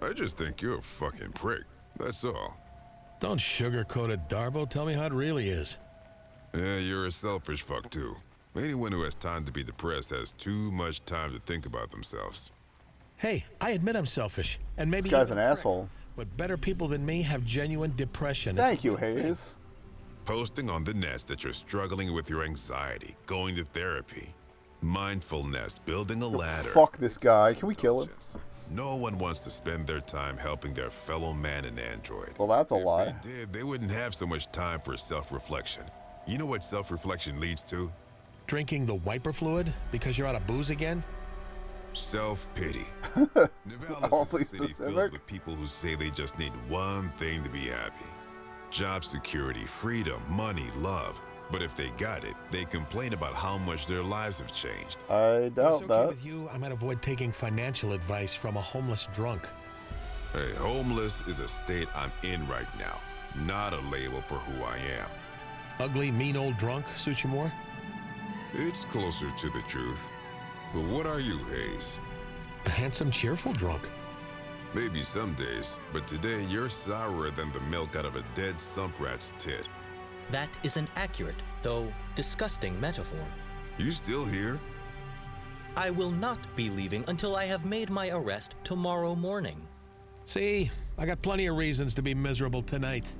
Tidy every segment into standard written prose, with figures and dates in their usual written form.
I just think you're a fucking prick. That's all. Don't sugarcoat it, Darbo. Tell me how it really is. Yeah, you're a selfish fuck too. Anyone who has time to be depressed has too much time to think about themselves. Hey, I admit I'm selfish, and maybe This guy's even an a prick, asshole. but better people than me have genuine depression. It's Thank a you, good thing. Hayes. Posting on the nest that you're struggling with your anxiety, going to therapy, mindfulness, building a ladder. Fuck this guy. Can we kill him? No one wants to spend their time helping their fellow man and android. Well, that's a If lie. they did, they wouldn't have so much time for self-reflection. You know what self-reflection leads to? Drinking the wiper fluid because you're out of booze again? Self-pity. Nevada's Awfully is a city specific. filled with people who say they just need one thing to be happy. Job security, freedom, money, love. But if they got it, they complain about how much their lives have changed. I If it's doubt okay that. with you, I might avoid taking financial advice from a homeless drunk. Hey, homeless is a state I'm in right now, not a label for who I am. Ugly, mean old drunk suits you more? It's closer to the truth. But what are you, Hayes? A handsome, cheerful drunk. Maybe some days, but today you're sourer than the milk out of a dead sump rat's tit. That is an accurate, though disgusting metaphor. You still here? I will not be leaving until I have made my arrest tomorrow morning. See, I got plenty of reasons to be miserable tonight.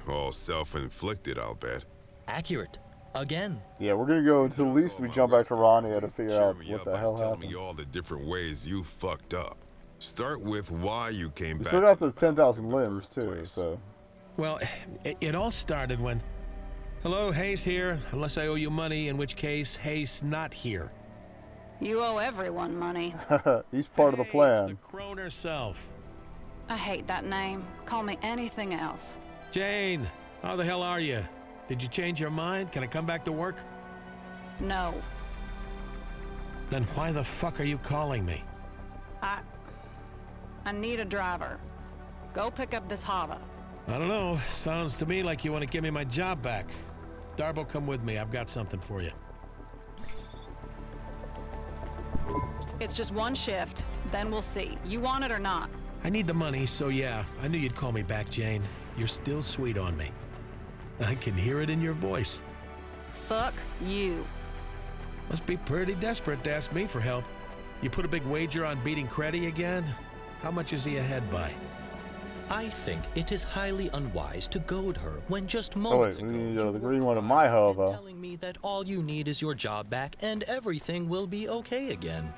All self-inflicted, I'll bet. Accurate. Again. Yeah, we're gonna go until at least we jump back to Ronnie to figure out what the hell Tell happened. me all the different ways you fucked up. Start with why you came We back. still got to the 10,000 in the limbs first too, place. so. Well, it all started when... Hello, Hayes here, unless I owe you money, in which case, Hayes not here. You owe everyone money. He's part of the Hayes, plan. the crone herself. I hate that name. Call me anything else. Jane, how the hell are you? Did you change your mind? Can I come back to work? No. Then why the fuck are you calling me? I need a driver. Go pick up this Hava. I don't know. Sounds to me like you want to give me my job back. Darbo, come with me. I've got something for you. It's just one shift, then we'll see. You want it or not? I need the money, so yeah, I knew you'd call me back, Jane. You're still sweet on me. I can hear it in your voice. Fuck you. Must be pretty desperate to ask me for help. You put a big wager on beating Creddy again? How much is he ahead by? I think it is highly unwise to goad her when just Oh moments wait, we ago need you the were green one of my crying and Hova. telling me that all you need is your job back and everything will be okay again.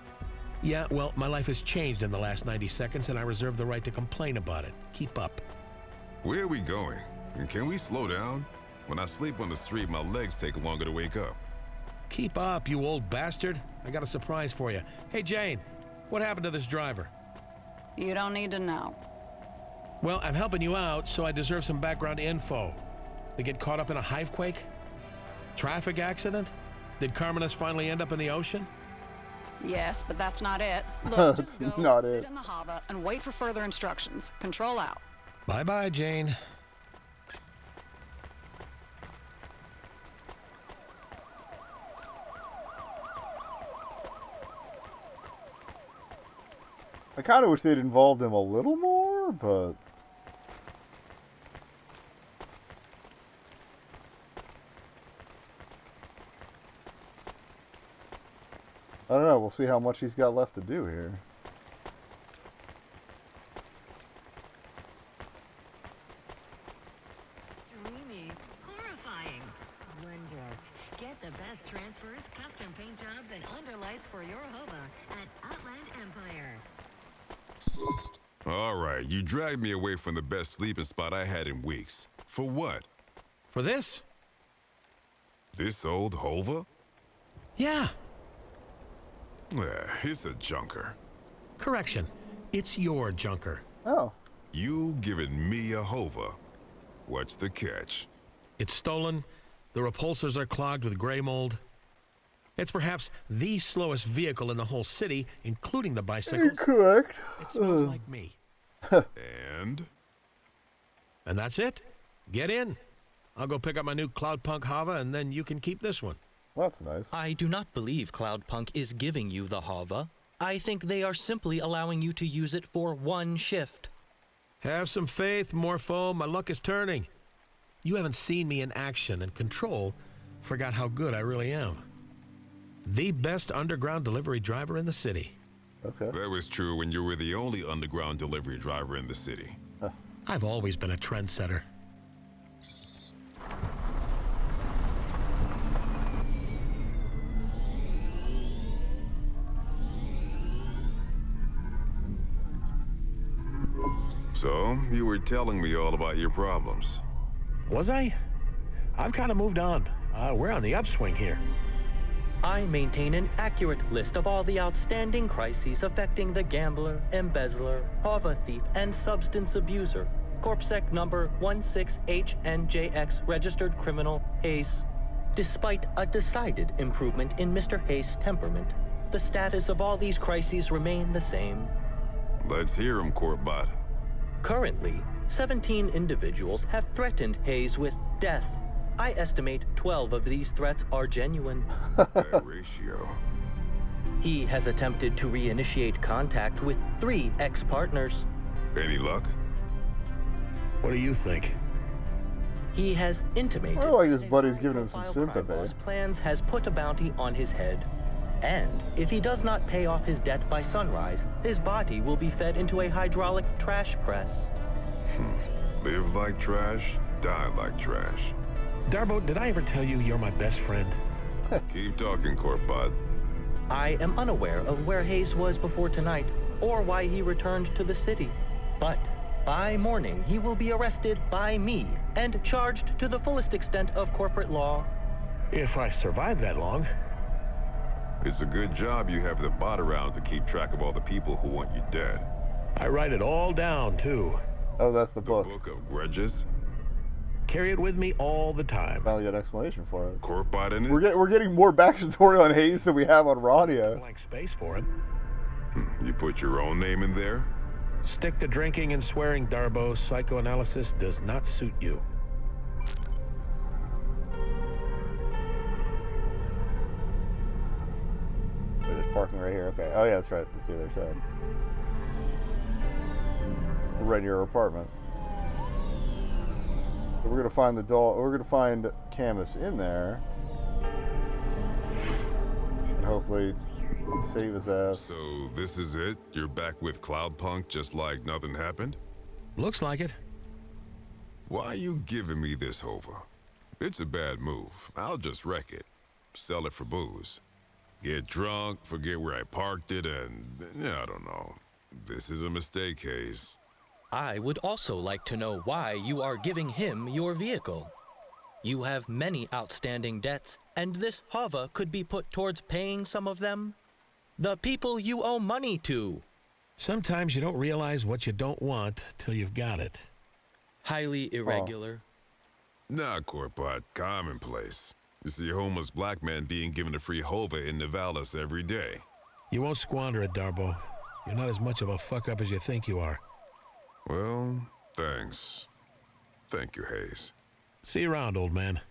Yeah, well, my life has changed in the last 90 seconds, and I reserve the right to complain about it. Keep up. Where are we going? And can we slow down? When I sleep on the street, my legs take longer to wake up. Keep up, you old bastard. I got a surprise for you. Hey, Jane, what happened to this driver? You don't need to know. Well, I'm helping you out, so I deserve some background info. They get caught up in a hivequake? Traffic accident? Did Carmenus finally end up in the ocean? Yes, but that's not it. Look, That's just go, not sit it. in the Hava, and wait for further instructions. Control out. Bye-bye, Jane. I kind of wish they'd involved him a little more, but... I don't know, we'll see how much he's got left to do here. Dreamy, horrifying, wondrous. Get the best transfers, custom paint jobs, and underlights for your Hova at Outland Empire. All right, you dragged me away from the best sleeping spot I had in weeks. For what? For this? This old Hova? Yeah. It's a junker. Correction. It's your junker. Oh. You giving me a Hova. What's the catch? It's stolen. The repulsors are clogged with gray mold. It's perhaps the slowest vehicle in the whole city, including the bicycles. Correct. It smells like me. And? And that's it. Get in. I'll go pick up my new Cloudpunk Hava, and then you can keep this one. That's nice. I do not believe Cloudpunk is giving you the Hava. I think they are simply allowing you to use it for one shift. Have some faith, Morpho. My luck is turning. You haven't seen me in action, and Control forgot how good I really am. The best underground delivery driver in the city. Okay. That was true when you were the only underground delivery driver in the city. I've always been a trendsetter. So, you were telling me all about your problems. Was I? I've kind of moved on. We're on the upswing here. I maintain an accurate list of all the outstanding crises affecting the gambler, embezzler, hova thief, and substance abuser. Corpsec number 16HNJX, registered criminal Hayes. Despite a decided improvement in Mr. Hayes' temperament, the status of all these crises remain the same. Let's hear him, Courtbot. Currently, 17 individuals have threatened Hayes with death. I estimate 12 of these threats are genuine. That ratio. He has attempted to reinitiate contact with 3 ex-partners. Any luck? What do you think? He has intimated I feel like his that a buddy's high giving him some profile crime sympathy. boss plans has put a bounty on his head. And if he does not pay off his debt by sunrise, his body will be fed into a hydraulic trash press. Live like trash, die like trash. Darbo, did I ever tell you you're my best friend? Keep talking, Courtbot. I am unaware of where Hayes was before tonight, or why he returned to the city. But by morning, he will be arrested by me and charged to the fullest extent of corporate law. If I survive that long. It's a good job you have the bot around to keep track of all the people who want you dead. I write it all down, too. Oh, that's the book. Book of Grudges? Carry it with me all the time. Finally got an explanation for it. Courtbot in it? We're getting more backstory on Hayes than we have on Rania. Blank space for it. You put your own name in there? Stick to drinking and swearing, Darbo. Psychoanalysis does not suit you. Wait, there's parking right here. Okay. Oh yeah, that's right. That's the other side. We're right near our apartment. So we're gonna find the doll. We're gonna find Camus in there, and hopefully save his ass. So this is it? You're back with Cloudpunk just like nothing happened? Looks like it. Why are you giving me this Hova? It's a bad move. I'll just wreck it. Sell it for booze. Get drunk, forget where I parked it, and I don't know. This is a mistake, Hayes. I would also like to know why you are giving him your vehicle. You have many outstanding debts, and this Hava could be put towards paying some of them. The people you owe money to. Sometimes you don't realize what you don't want till you've got it. Highly irregular. Nah, Courtbot, commonplace. You see a homeless black man being given a free Hova in Nivalis every day. You won't squander it, Darbo. You're not as much of a fuck-up as you think you are. Well, thanks. Thank you, Hayes. See you around, old man.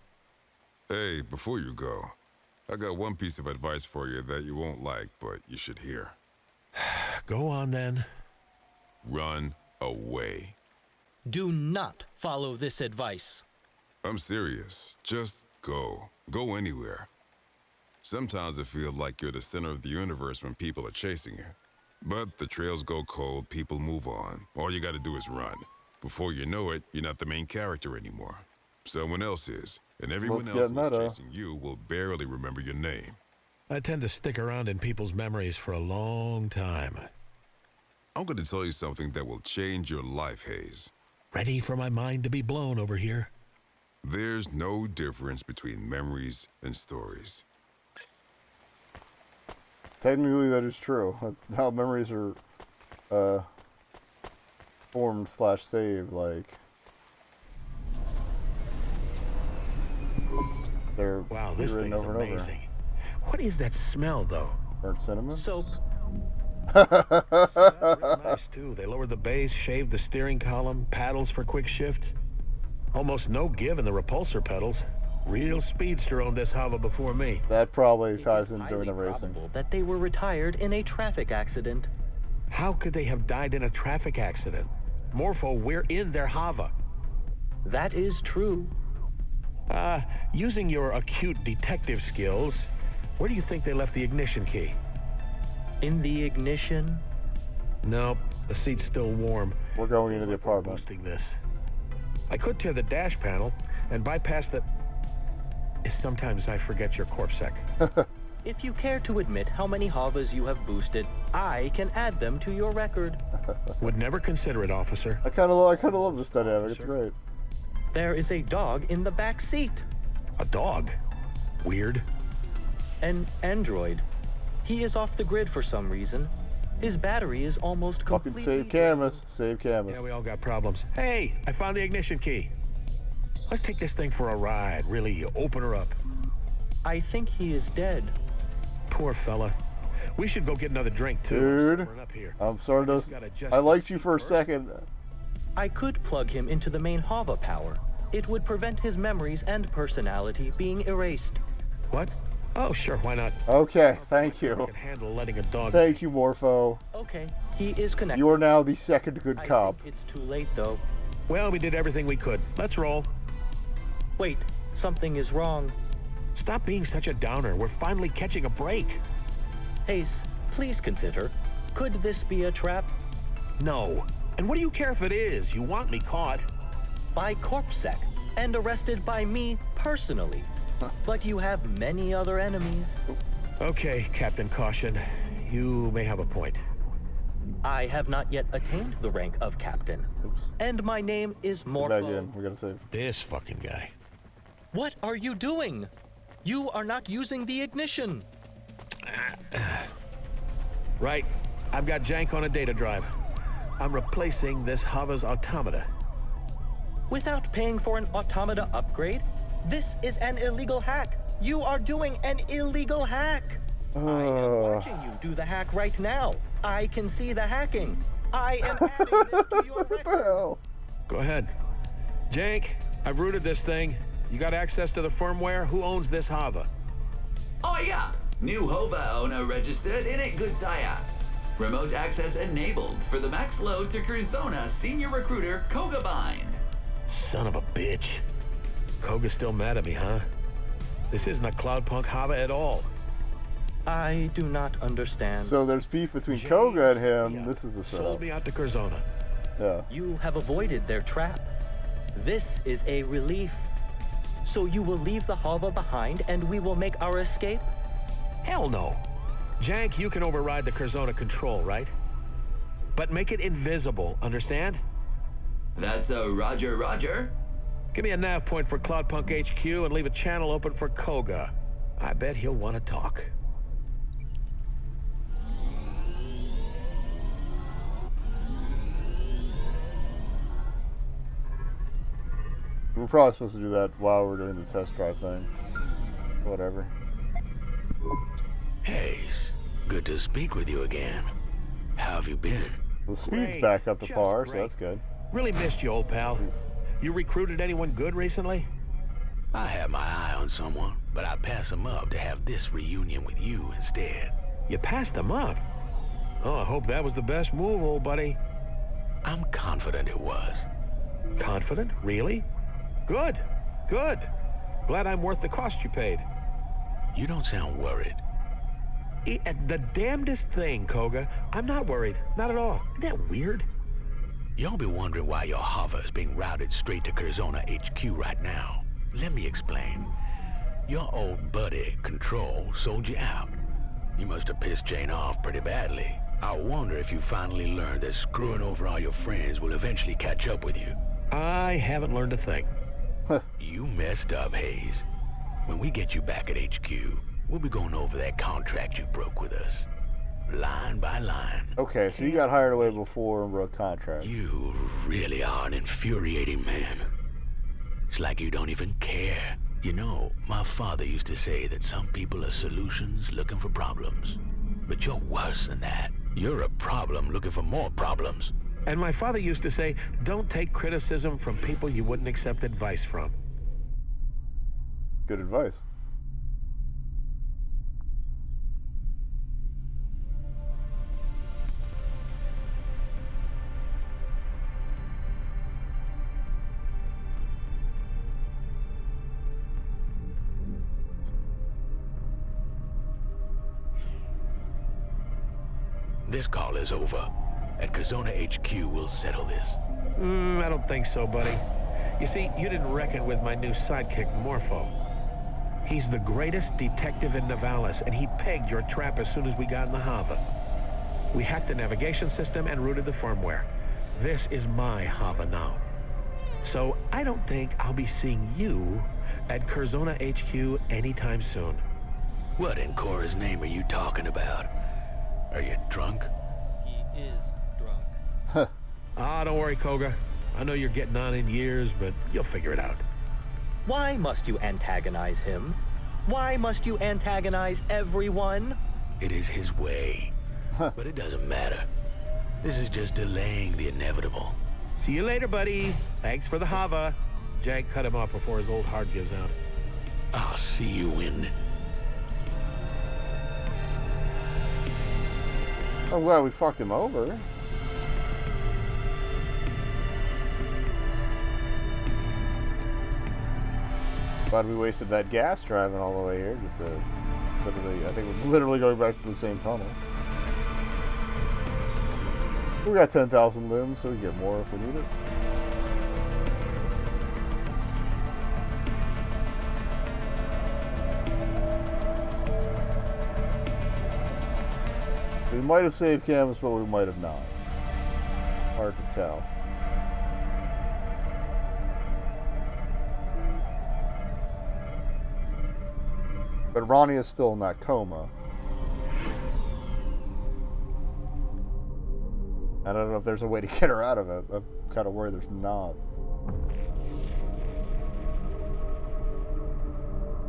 Hey, before you go, I got one piece of advice for you that you won't like, but you should hear. Go on, then. Run away. Do not follow this advice. I'm serious. Just go. Go anywhere. Sometimes I feel like you're the center of the universe when people are chasing you. But the trails go cold, people move on. All you gotta do is run. Before you know it, you're not the main character anymore. Someone else is, and everyone Let's else get who's meta. chasing you will barely remember your name. I tend to stick around in people's memories for a long time. I'm gonna tell you something that will change your life, Hayes. Ready for my mind to be blown over here? There's no difference between memories and stories. Technically, that is true. That's how memories are formed / saved. Like they're Wow, this rewritten thing is over and over. amazing. What is that smell, though? Burnt cinnamon. Soap. Real nice, too. They lowered the bass, shaved the steering column, paddles for quick shifts. Almost no give in the repulsor pedals. Real speedster owned this Hava before me. That probably It ties is in during the highly racing. probable that they were retired in a traffic accident. How could they have died in a traffic accident? Morpho, we're in their Hava. That is true. Using your acute detective skills, where do you think they left the ignition key? In the ignition, Nope, the seat's still warm. We're going into Feels the like we're apartment. boosting this. I could tear the dash panel and bypass the... Sometimes I forget your corpsec. if you care to admit how many Havas you have boosted, I can add them to your record. Would never consider it, officer. I kind of love this dynamic. It's great. There is a dog in the back seat. A dog? Weird. An android. He is off the grid for some reason. His battery is almost Fucking completely save Camus. Save Camus. Yeah, we all got problems. Hey, I found the ignition key. Let's take this thing for a ride. Really, open her up. I think he is dead. Poor fella. We should go get another drink, too. Dude, Sobering up here. I'm sorry I just to... gotta adjust I liked this you for a first. second. I could plug him into the main Hava power. It would prevent his memories and personality being erased. What? Oh, sure, why not? Okay, thank I you. can handle letting a dog... Thank you, Morpho. Okay, he is connected. You are now the second good I cop. think it's too late, though. Well, we did everything we could. Let's roll. Wait, something is wrong. Stop being such a downer. We're finally catching a break. Hayes, please consider. Could this be a trap? No. And what do you care if it is? You want me caught. By CorpSec and arrested by me personally. But you have many other enemies. Okay, Captain Caution. You may have a point. I have not yet attained the rank of captain. Oops. And my name is Back Morpho. in. We gotta save. This fucking guy. What are you doing? You are not using the ignition. Right. I've got jank on a data drive. I'm replacing this Hava's automata. Without paying for an automata upgrade? This is an illegal hack. You are doing an illegal hack. I am watching you do the hack right now. I can see the hacking. I am adding this to your record. Hell. Go ahead. Jank, I've rooted this thing. You got access to the firmware? Who owns this Hava? Oh yeah! New Hova owner registered in it, good sire. Remote access enabled for the max load to Curzona senior recruiter Koga Bind. Son of a bitch. Koga's still mad at me, huh? This isn't a Cloudpunk Hava at all. I do not understand. So there's beef between Koga and him. Yeah. This is the Sold setup. me out to Curzona. Yeah. You have avoided their trap. This is a relief. So you will leave the Hava behind and we will make our escape? Hell no. Jank, you can override the Curzona control, right? But make it invisible, understand? That's a Roger Roger. Give me a nav point for Cloudpunk HQ and leave a channel open for Koga. I bet he'll want to talk. We're probably supposed to do that while we're doing the test drive thing. Whatever. Hayes, good to speak with you again. How have you been? The speed's Great. back up to Just par, so great. that's good. Really missed you, old pal. You recruited anyone good recently? I had my eye on someone, but I passed him up to have this reunion with you instead. You passed them up. Oh, I hope that was the best move, old buddy. I'm confident it was. Confident? Really? Good. Good. Glad I'm worth the cost you paid. You don't sound worried. The damnedest thing, Koga. I'm not worried. Not at all. Isn't that weird? You'll be wondering why your hover is being routed straight to Curzona HQ right now. Let me explain. Your old buddy, Control, sold you out. You must have pissed Jane off pretty badly. I wonder if you finally learned that screwing over all your friends will eventually catch up with you. I haven't learned a thing. You messed up, Hayes. When we get you back at HQ, we'll be going over that contract you broke with us. Line by line. Okay, so you got hired away before and broke contract. You really are an infuriating man. It's like you don't even care. You know, my father used to say that some people are solutions looking for problems. But you're worse than that. You're a problem looking for more problems. And my father used to say, don't take criticism from people you wouldn't accept advice from. Good advice. This call is over. At Curzona HQ, we'll settle this. I don't think so, buddy. You see, you didn't reckon with my new sidekick, Morpho. He's the greatest detective in Navalis, and he pegged your trap as soon as we got in the Hava. We hacked the navigation system and routed the firmware. This is my Hava now. So I don't think I'll be seeing you at Curzona HQ anytime soon. What in Cora's name are you talking about? Are you drunk? He is drunk. Don't worry, Koga. I know you're getting on in years, but you'll figure it out. Why must you antagonize him? Why must you antagonize everyone? It is his way. But it doesn't matter. This is just delaying the inevitable. See you later, buddy. Thanks for the Hava. Jank cut him off before his old heart gives out. I'll see you in... I'm glad we fucked him over. Glad we wasted that gas driving all the way here just to literally, I think we're literally going back to the same tunnel. We got 10,000 limbs, so we get more if we need it. We might have saved canvas, but we might have not. Hard to tell. But Ronnie is still in that coma. I don't know if there's a way to get her out of it. I'm kind of worried there's not.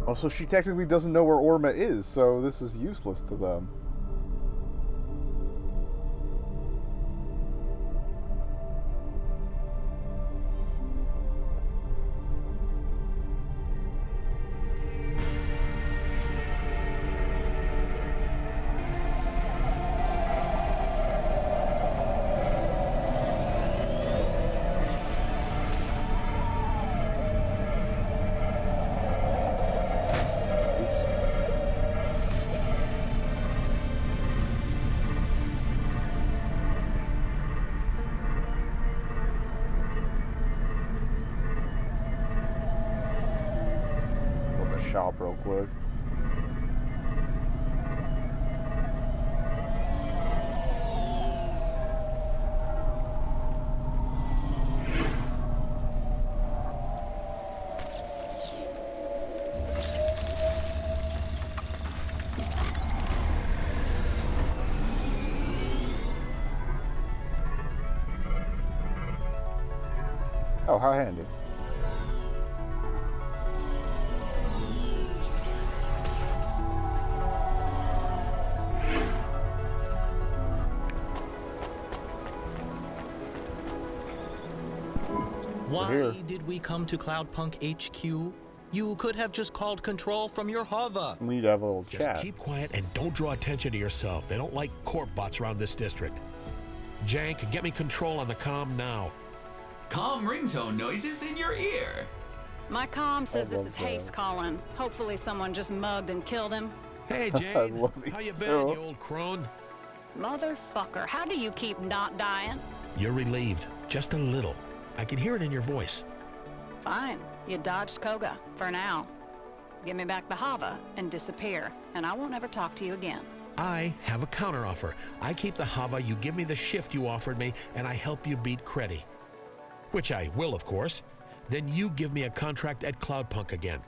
Also, she technically doesn't know where Orma is, so this is useless to them. Shop real quick. Oh, how handy. Why did we come to Cloudpunk HQ? You could have just called control from your Hava. We need to have a little Just chat. keep quiet and don't draw attention to yourself. They don't like corp bots around this district. Jank, get me control on the comm now. Calm ringtone noises in your ear. My comm says I this love is that. Haste calling. Hopefully someone just mugged and killed him. Hey, I Jane. love How these you been, two. you old crone? Motherfucker, how do you keep not dying? You're relieved. Just a little. I can hear it in your voice. Fine, you dodged Koga, for now. Give me back the Hava and disappear, and I won't ever talk to you again. I have a counteroffer. I keep the Hava, you give me the shift you offered me, and I help you beat Creddy. Which I will, of course. Then you give me a contract at Cloudpunk again.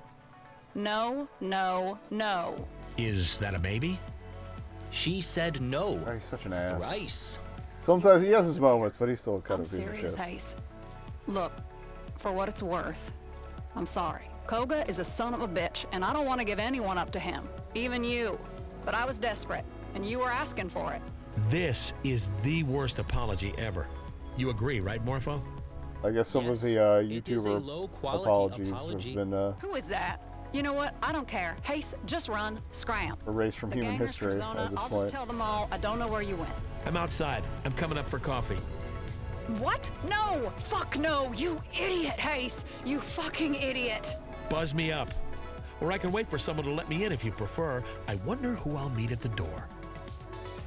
No, no, no. Is that a maybe? She said no. Oh, he's such an ass. Thrice. Sometimes he has his moments, but he's still kind I'm of a piece of serious, shit. Haste. Look, for what it's worth, I'm sorry. Koga is a son of a bitch, and I don't want to give anyone up to him, even you. But I was desperate, and you were asking for it. This is the worst apology ever. You agree, right, Morpho? I guess some of Yes, the it is a YouTuber low-quality apologies apology. have been Who is that? You know what? I don't care. Haste, just run. Scram. Erased from The human gangers, history Arizona, at this I'll point. just tell them all I don't know where you went. I'm outside. I'm coming up for coffee. What? No! Fuck no! You idiot, Haste! You fucking idiot! Buzz me up. Or I can wait for someone to let me in if you prefer. I wonder who I'll meet at the door.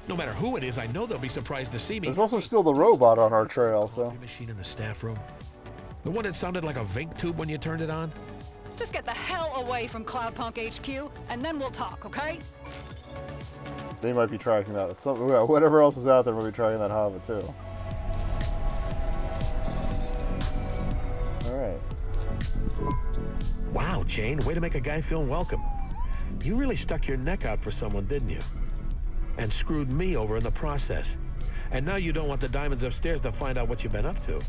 No matter who it is, I know they'll be surprised to see me. There's also still the robot on our trail, so. Coffee machine in the staff room. The one that sounded like a Vink tube when you turned it on. Just get the hell away from Cloudpunk HQ, and then we'll talk, okay? They might be tracking that. Whatever else is out there might be tracking that Hava too. Alright. Wow, Jane, way to make a guy feel welcome. You really stuck your neck out for someone, didn't you? And screwed me over in the process. And now you don't want the diamonds upstairs to find out what you've been up to.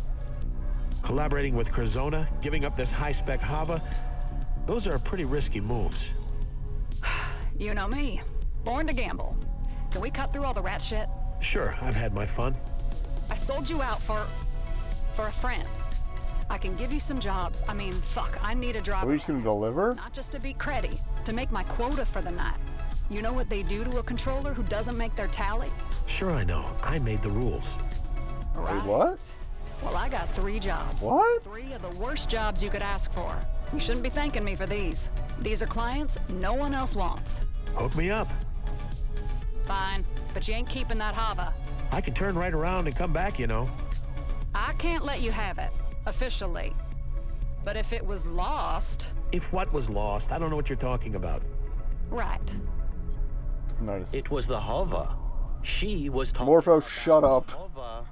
Collaborating with Curzona, giving up this high-spec Hava, those are pretty risky moves. You know me. Born to gamble. Can we cut through all the rat shit? Sure, I've had my fun. I sold you out for a friend. I can give you some jobs. I mean, fuck, I need a Are driver. we just gonna deliver? Not just to be creddy, to make my quota for the night. You know what they do to a controller who doesn't make their tally? Sure I know. I made the rules. Right. Wait, what? Well, I got 3 jobs. What? 3 of the worst jobs you could ask for. You shouldn't be thanking me for these. These are clients no one else wants. Hook me up. Fine, but you ain't keeping that Hava. I can turn right around and come back, you know. I can't let you have it, officially. But if it was lost... If what was lost, I don't know what you're talking about. Right. Nice. It was the Hava. She was talking. Morpho, shut up. Hava.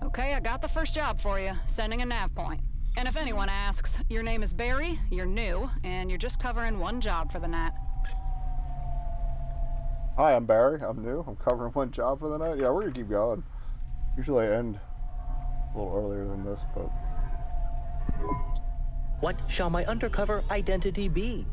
Okay, I got the first job for you, sending a nav point. And if anyone asks, your name is Barry, you're new, and you're just covering 1 job for the night. Hi, I'm Barry. I'm new. I'm covering 1 job for the night. Yeah, we're gonna keep going. Usually I end a little earlier than this, but... What shall my undercover identity be?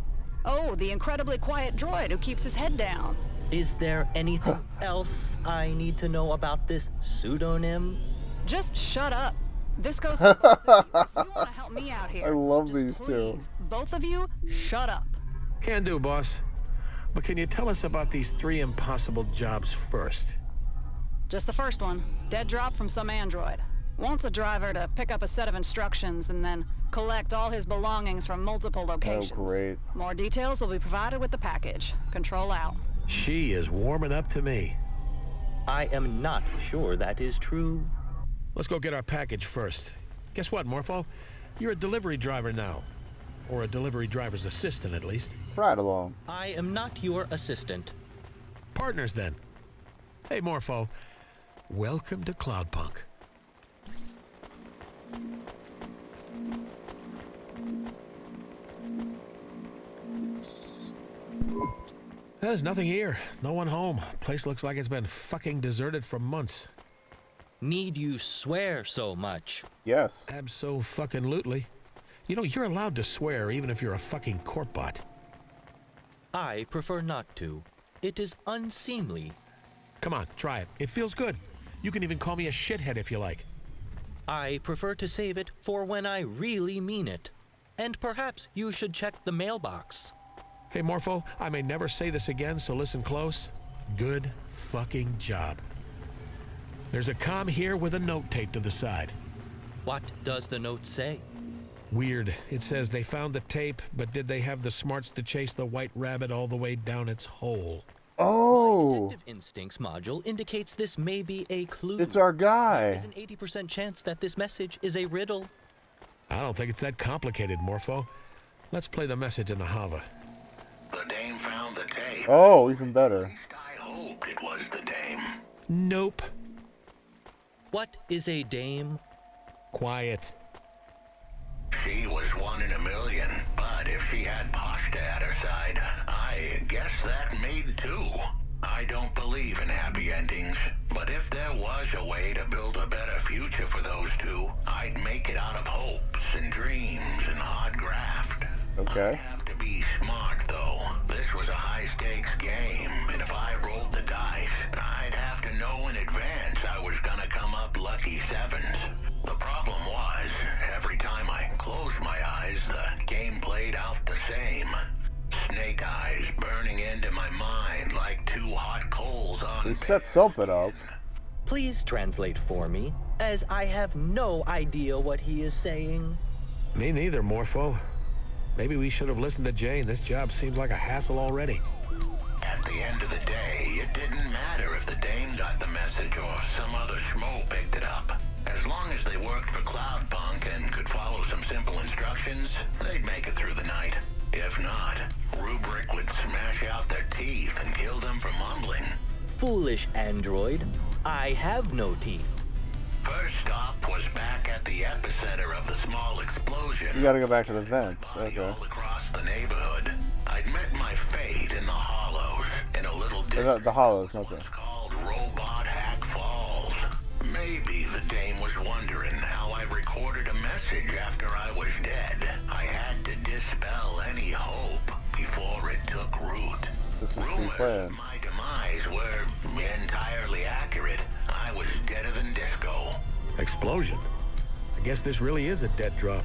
Oh, the incredibly quiet droid who keeps his head down. Is there anything else I need to know about this pseudonym? Just shut up. This goes for both of you. You want to help me out here. I love Just these two. please, both of you, shut up. Can do, boss. But can you tell us about these 3 impossible jobs first? Just the first one. Dead drop from some android. Wants a driver to pick up a set of instructions and then collect all his belongings from multiple locations. Oh, great. More details will be provided with the package. Control out. She is warming up to me. I am not sure that is true. Let's go get our package first. Guess what, Morpho? You're a delivery driver now. Or a delivery driver's assistant, at least. Right along. I am not your assistant. Partners, then. Hey, Morpho. Welcome to Cloudpunk. There's nothing here. No one home. Place looks like it's been fucking deserted for months. Need you swear so much? Yes. Abso-fucking-lutely. You know, you're allowed to swear even if you're a fucking corp bot. I prefer not to. It is unseemly. Come on, try it. It feels good. You can even call me a shithead if you like. I prefer to save it for when I really mean it. And perhaps you should check the mailbox. Hey, Morpho, I may never say this again, so listen close. Good fucking job. There's a comm here with a note taped to the side. What does the note say? Weird. It says they found the tape, but did they have the smarts to chase the white rabbit all the way down its hole? Oh! Detective Instincts module indicates this may be a clue. It's our guy. There's an 80% chance that this message is a riddle. I don't think it's that complicated, Morpho. Let's play the message in the Hava. The dame found the tape. Oh, even better. I hoped it was the dame. Nope. What is a dame? Quiet. She was 1 in a million, but if she had Pashta at her side, I guess that made 2. I don't believe in happy endings, but if there was a way to build a better future for those 2, I'd make it out of hopes and dreams and hard graft. Okay. I'd have to be smart, though. This was a high-stakes game, and if I rolled the dice, I'd have to know in advance I was gonna come up lucky 7s. The problem was, every time I closed my eyes, the game played out the same. He set something up. Please translate for me, as I have no idea what he is saying. Me neither, Morpho. Maybe we should have listened to Jane. This job seems like a hassle already. At the end of the day, it didn't matter if the Dame got the message or some other schmo picked it up. As long as they worked for Cloudpunk and could follow some simple instructions, they'd make it through the night. If not, Rubric would smash out their teeth and kill them for mumbling. Foolish android, I have no teeth. First stop was back at the epicenter of the small explosion. You gotta go back to the vents. Body Okay. all across the neighborhood. I'd met my fate in the hollows, in a little district The hollows, not the. called Robot Hack Falls. Maybe the Dame was wondering how I recorded a message after I was dead. I had to dispel any hope before it took root. This was Rumors pre-planned. of my demise were entirely accurate. I was deader than disco. Explosion. I guess this really is a dead drop.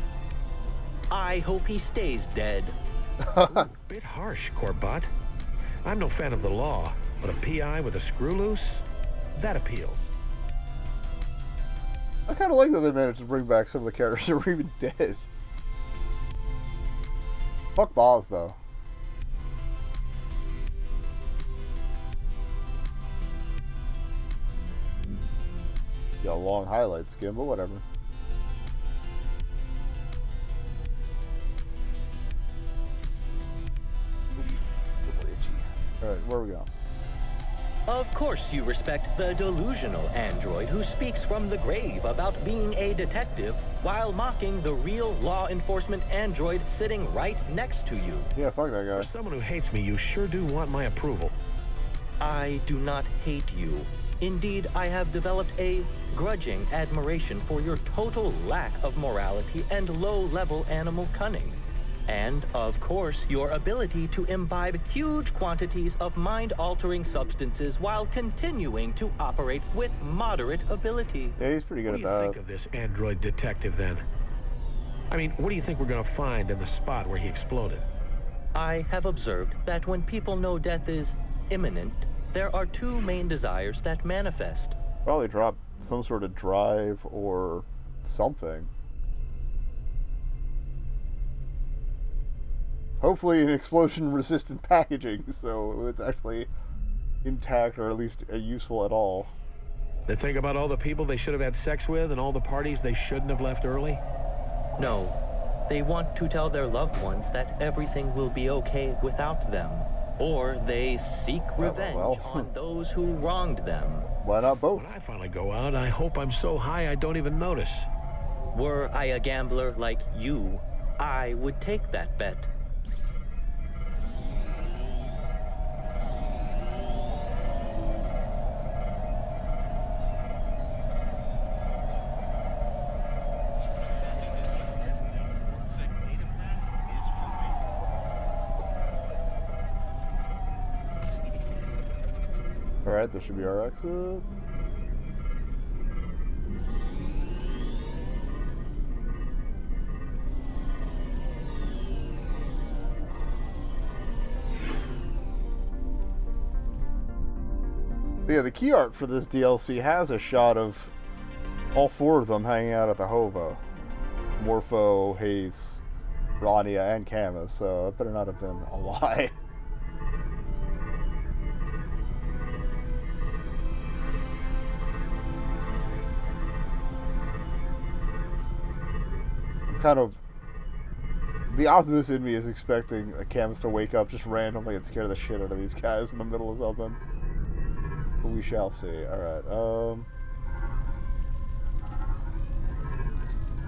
I hope he stays dead. Bit harsh, Corbett. I'm no fan of the law, but a PI with a screw loose? That appeals. I kind of like that they managed to bring back some of the characters that were even dead. Fuck Boz, though. Got a long highlight skin, but whatever. Alright, where are we going? Of course you respect the delusional android who speaks from the grave about being a detective while mocking the real law enforcement android sitting right next to you. Yeah, fuck that guy. For someone who hates me, you sure do want my approval. I do not hate you. Indeed, I have developed a grudging admiration for your total lack of morality and low-level animal cunning. And, of course, your ability to imbibe huge quantities of mind-altering substances while continuing to operate with moderate ability. Yeah, he's pretty good What do at you that. think of this android detective, then? I mean, what do you think we're gonna find in the spot where he exploded? I have observed that when people know death is imminent, there are two main desires that manifest. Probably drop some sort of drive or something. Hopefully an explosion-resistant packaging, so it's actually intact or at least useful at all. They think about all the people they should have had sex with and all the parties they shouldn't have left early? No, they want to tell their loved ones that everything will be okay without them. Or they seek revenge on those who wronged them. Why not both? When I finally go out, I hope I'm so high I don't even notice. Were I a gambler like you, I would take that bet. Alright, this should be our exit. But yeah, the key art for this DLC has a shot of all four of them hanging out at the Hovo. Morpho, Hayes, Rania, and Camus, so it better not have been a lie. Kind of the optimist in me is expecting a Camus to wake up just randomly and scare the shit out of these guys in the middle of something. But we shall see. Alright,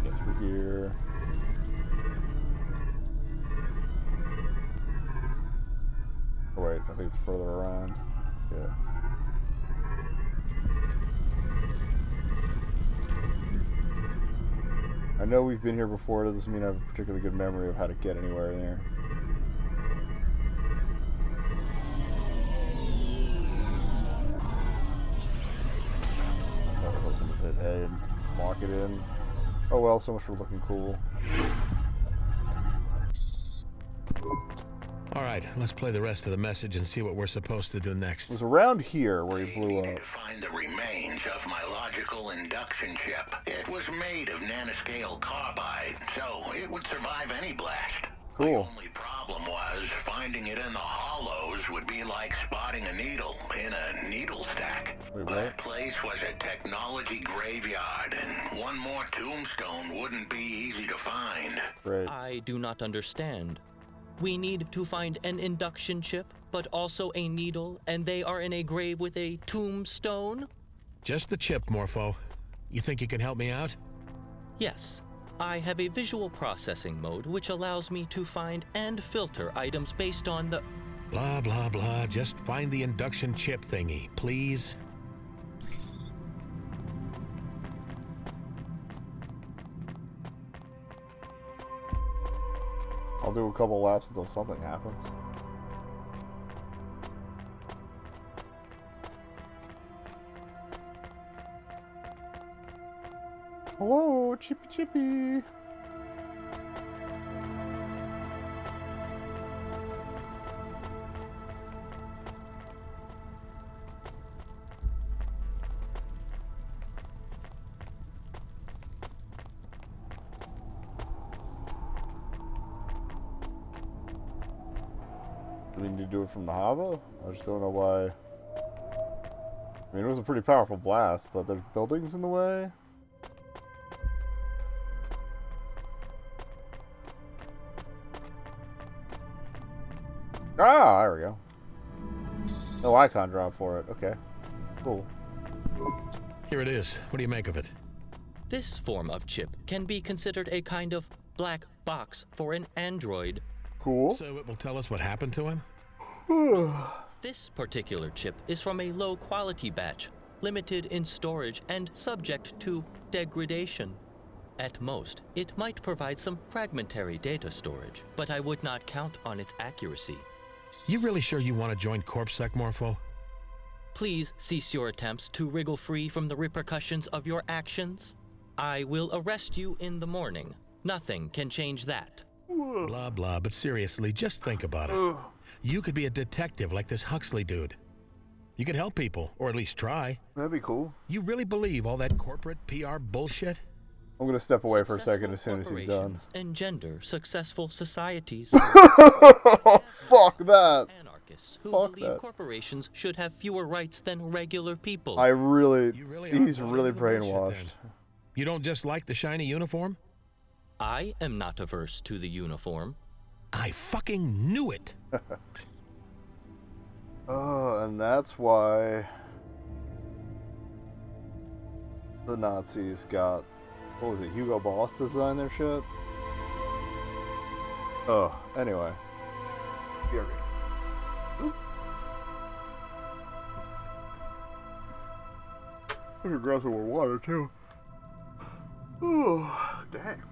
get through here. Oh wait, I think it's further around. Yeah. I know we've been here before, it doesn't mean I have a particularly good memory of how to get anywhere in here. Never listen to hit A and lock it in. Oh well, so much for looking cool. All right, let's play the rest of the message and see what we're supposed to do next. It was around here where he blew Needed up. to find the remains of my logical induction chip. It was made of nanoscale carbide, so it would survive any blast. Cool. The only problem was finding it in the hollows would be like spotting a needle in a needle stack. Wait, what? That place was a technology graveyard, and one more tombstone wouldn't be easy to find. Great. I do not understand. We need to find an induction chip, but also a needle, and they are in a grave with a tombstone? Just the chip, Morpho. You think you can help me out? Yes. I have a visual processing mode which allows me to find and filter items based on the... Blah, blah, blah. Just find the induction chip thingy, please. I'll do a couple laps until something happens. Hello, Chippy Chippy. Do we need to do it from the Hava? I just don't know why. I mean, it was a pretty powerful blast, but there's buildings in the way. Ah, there we go. No icon drop for it. Okay. Cool. Here it is. What do you make of it? This form of chip can be considered a kind of black box for an android. Cool. So it will tell us what happened to him? This particular chip is from a low-quality batch, limited in storage and subject to degradation. At most, it might provide some fragmentary data storage, but I would not count on its accuracy. You really sure you want to join CorpSec, Morpho? Please cease your attempts to wriggle free from the repercussions of your actions. I will arrest you in the morning. Nothing can change that. Blah, blah, but seriously, just think about it. You could be a detective like this Huxley dude. You could help people, or at least try. That'd be cool. You really believe all that corporate PR bullshit? I'm gonna step away for a second as soon as he's done. Corporations engender successful societies. Fuck that. Anarchists who Fuck believe that. corporations should have fewer rights than regular people. You really he's are bought really into the bullshit, brainwashed. then. You don't just like the shiny uniform? I am not averse to the uniform. I fucking knew it. And that's why the Nazis got, what was it, Hugo Boss design their shit? Anyway. Here we go. I should grab some more water too. Oh, dang.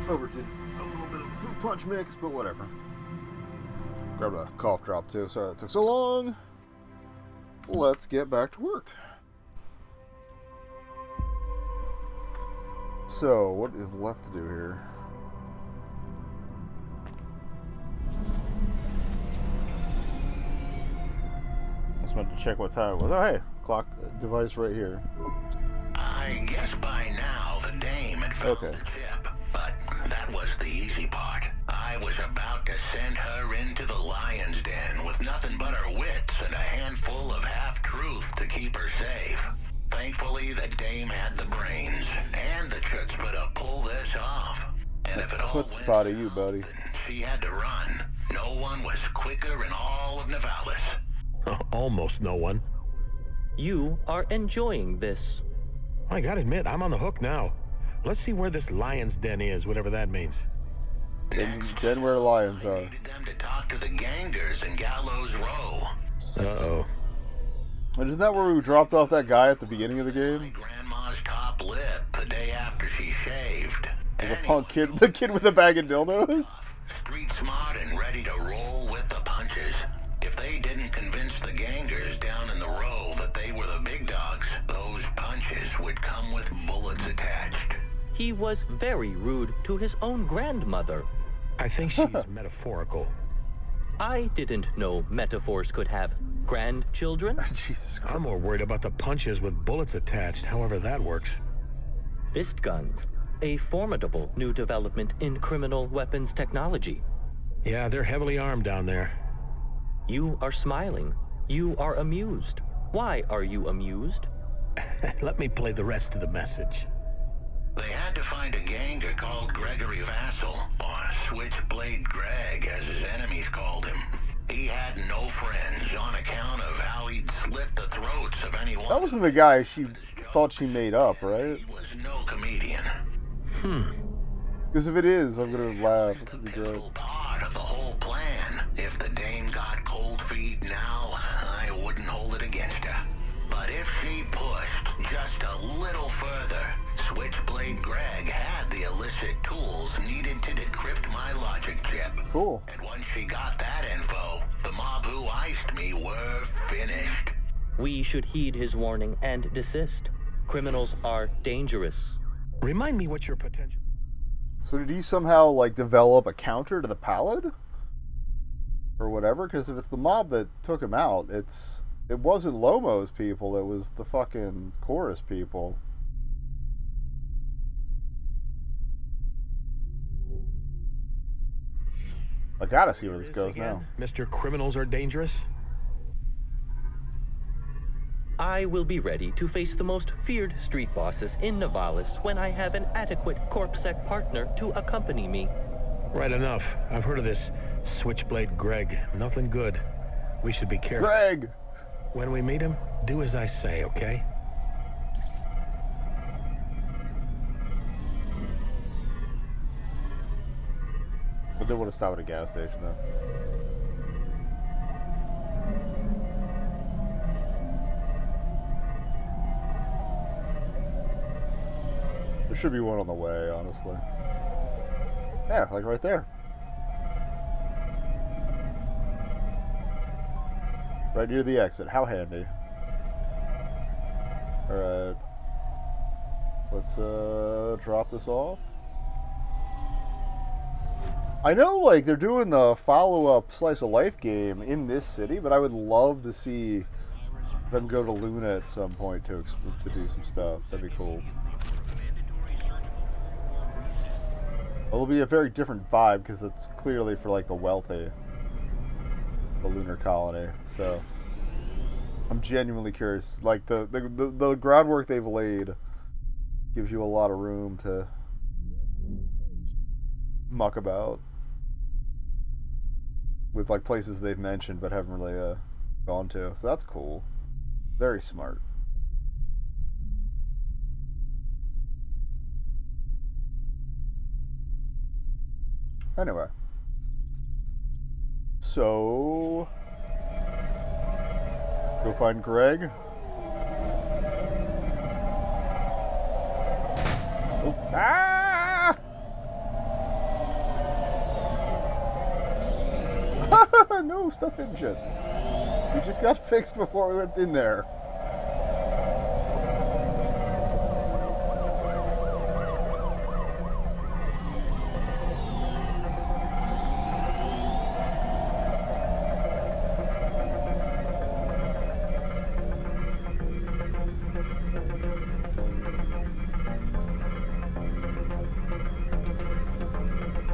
Overdid a little bit of the fruit punch mix, but whatever. Grabbed a cough drop too. Sorry that took so long. Let's get back to work. So, what is left to do here? Just meant to check what time it was. Oh, hey, clock device right here. I guess by now the dame had found the chip, but that was the easy part. I was about to send her into the lion's den with nothing but her wits and a handful of half-truth to keep her safe. Thankfully, the dame had the brains and the chutzpah to pull this off. And That's if it all went chutzpah to you, buddy. she had to run. No one was quicker in all of Nivalis. Almost no one. You are enjoying this. I gotta admit, I'm on the hook now. Let's see where this lion's den is, whatever that means. Den where lions are. Needed them to talk to the gangers in Gallows Row. Uh-oh. And isn't that where we dropped off that guy at the beginning of the game? Grandma's top lip the day after she shaved. The punk kid, the kid with the bag of dildos? Street smart and ready to roll with the punches. If they didn't convince the gangers down in the row that they were the big dogs, those punches would come with bullets attached. He was very rude to his own grandmother. I think she's metaphorical. I didn't know metaphors could have grandchildren. Jesus Christ. I'm more worried about the punches with bullets attached, however that works. Fist guns, a formidable new development in criminal weapons technology. Yeah, they're heavily armed down there. You are smiling. You are amused. Why are you amused? Let me play the rest of the message. They had to find a ganger called Gregory Vassal, or Switchblade Greg, as his enemies called him. He had no friends on account of how he'd slit the throats of anyone. That wasn't the guy she thought she made up, right? He was no comedian. Because if it is, I'm gonna laugh. It's gonna be great. Pivotal part of the whole plan. If the dame got cold feet now, I wouldn't hold it against her. But if she pushed just a little further, Switchblade Greg had the illicit tools needed to decrypt my logic chip. Cool. And once she got that info, the mob who iced me were finished. We should heed his warning and desist. Criminals are dangerous. Remind me what your potential... So did he somehow, like, develop a counter to the Pallid? Or whatever? Because if it's the mob that took him out, it wasn't Lomo's people, it was the fucking chorus people. I gotta see where this goes now. Mr. Criminals are dangerous? I will be ready to face the most feared street bosses in Nivalis when I have an adequate CorpSec partner to accompany me. Right enough. I've heard of this Switchblade Greg. Nothing good. We should be careful. Greg! When we meet him, do as I say, okay? I did want to stop at a gas station, though. There should be one on the way, honestly. Yeah, like right there. Right near the exit. How handy. Alright. Let's drop this off. I know, like, they're doing the follow-up Slice of Life game in this city, but I would love to see them go to Luna at some point to do some stuff. That'd be cool. It'll be a very different vibe because it's clearly for, like, the wealthy, the lunar colony. So I'm genuinely curious. Like, the groundwork they've laid gives you a lot of room to muck about with, like, places they've mentioned but haven't really gone to. So that's cool. Very smart. Anyway. So go find Greg. Oh. Ah! No sub-engine. We just got fixed before we went in there.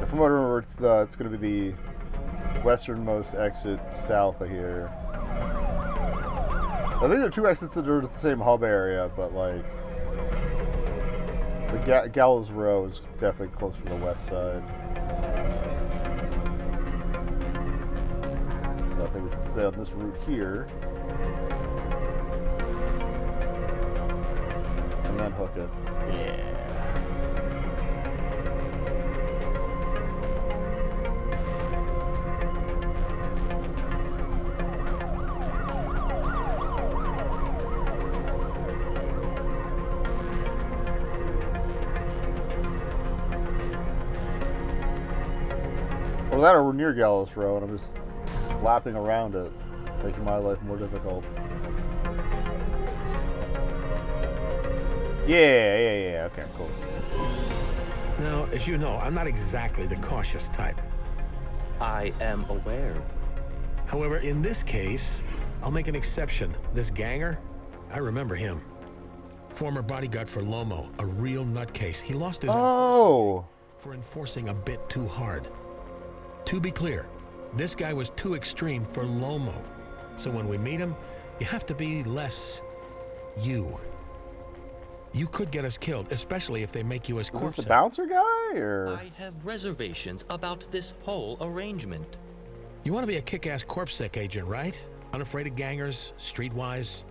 From what I remember, it's going to be the westernmost exit south of here. I think there are two exits that are the same hub area, but like the Gallows Row is definitely closer to the west side. So I think we should stay on this route here and then hook it. Yeah. Or that, or we're near Gallows Row, and I'm just lapping around it, making my life more difficult. Yeah, okay, cool. Now, as you know, I'm not exactly the cautious type. I am aware. However, in this case, I'll make an exception. This ganger, I remember him. Former bodyguard for Lomo, a real nutcase. He lost his for enforcing a bit too hard. To be clear, this guy was too extreme for Lomo. So when we meet him, you have to be less you. You could get us killed, especially if they make you as corpse. Is this the bouncer guy, or? I have reservations about this whole arrangement. You want to be a kick-ass corpsec agent, right? Unafraid of gangers, streetwise.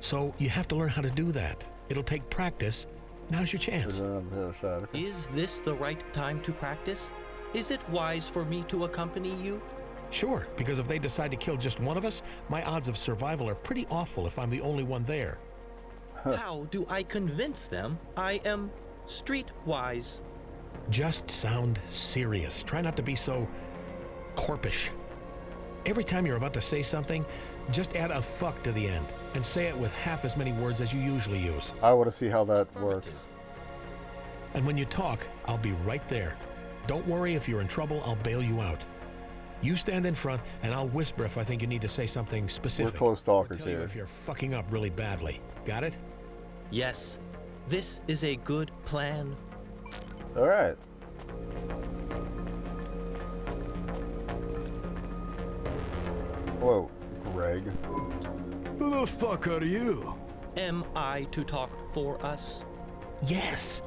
So you have to learn how to do that. It'll take practice. Now's your chance. Is this the right time to practice? Is it wise for me to accompany you? Sure, because if they decide to kill just one of us, my odds of survival are pretty awful if I'm the only one there. How do I convince them I am streetwise? Just sound serious. Try not to be so corpish. Every time you're about to say something, just add a fuck to the end and say it with half as many words as you usually use. I want to see how that works. And when you talk, I'll be right there. Don't worry, if you're in trouble, I'll bail you out. You stand in front, and I'll whisper if I think you need to say something specific. We're close talkers or tell you here. if you're fucking up really badly. Got it? Yes, this is a good plan. All right. Hello, Greg. Who the fuck are you? Am I to talk for us? Yes.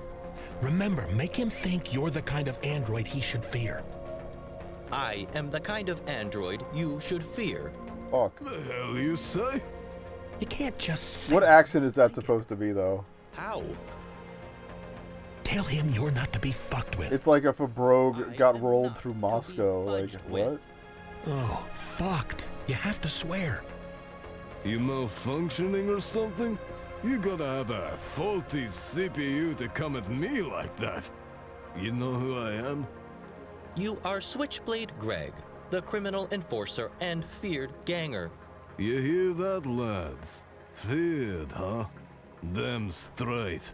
Remember, make him think you're the kind of android he should fear. I am the kind of android you should fear. Fuck. The hell you say? You can't just say What accent is that supposed to be, though? How? Tell him you're not to be fucked with. It's like if a brogue I got am rolled not through to be Moscow. Like, fudged with. what? Oh, fucked. You have to swear. You malfunctioning or something? You gotta have a faulty CPU to come at me like that. You know who I am? You are Switchblade Greg, the criminal enforcer and feared ganger. You hear that, lads? Feared, huh? Damn straight.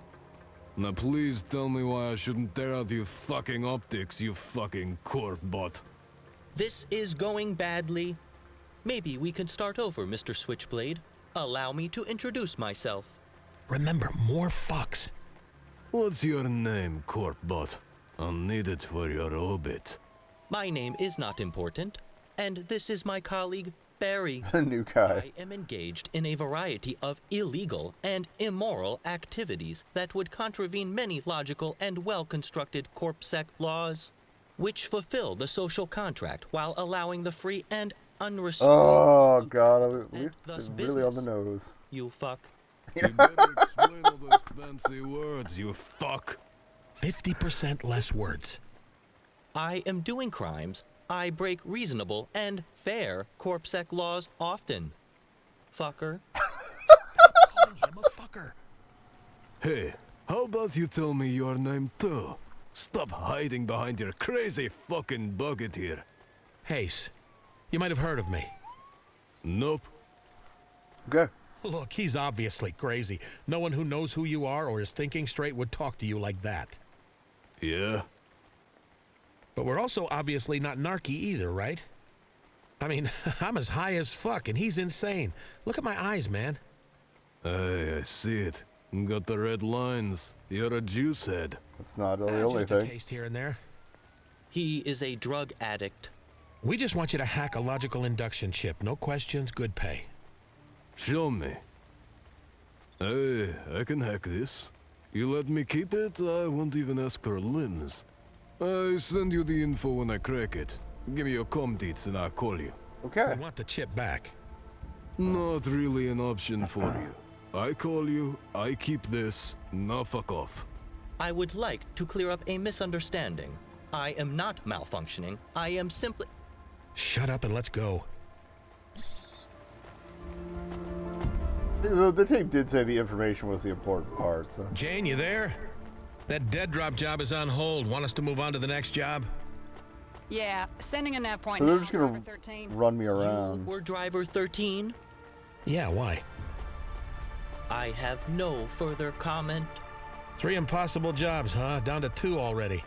Now please tell me why I shouldn't tear out your fucking optics, you fucking corp bot. This is going badly. Maybe we can start over, Mr. Switchblade. Allow me to introduce myself. Remember, more fucks. What's your name, corp bot? I'll need it for your obit. My name is not important, and this is my colleague, Barry. The new guy. I am engaged in a variety of illegal and immoral activities that would contravene many logical and well-constructed corpsec laws, which fulfill the social contract while allowing the free and unrestricted. Oh, God. and thus It's really on the business. nose. You fuck. You better explain all those fancy words, you fuck. 50% less words. I am doing crimes. I break reasonable and fair corpsec laws often. Fucker. Calling him a fucker. Hey, how about you tell me your name too? Stop hiding behind your crazy fucking bucket here. Hayes. You might have heard of me. Nope. Okay. Look, he's obviously crazy. No one who knows who you are or is thinking straight would talk to you like that. Yeah? But we're also obviously not narky either, right? I mean, I'm as high as fuck, and he's insane. Look at my eyes, man. I see it. Got the red lines. You're a juice head. That's not the only Just a thing. taste here and there. He is a drug addict. We just want you to hack a logical induction chip. No questions, good pay. Show me. Hey, I can hack this. You let me keep it, I won't even ask for limbs. I send you the info when I crack it. Give me your com deets and I'll call you. Okay. We want the chip back. Not really an option for you. I call you, I keep this, now fuck off. I would like to clear up a misunderstanding. I am not malfunctioning. I am simply... Shut up and let's go. The tape did say the information was the important part, so. Jane, you there? That dead drop job is on hold. Want us to move on to the next job? Yeah, sending a nav point So they're now, just gonna driver 13. run me You around. were driver 13? Yeah, why? I have no further comment. 3 impossible jobs, huh? Down to 2 already.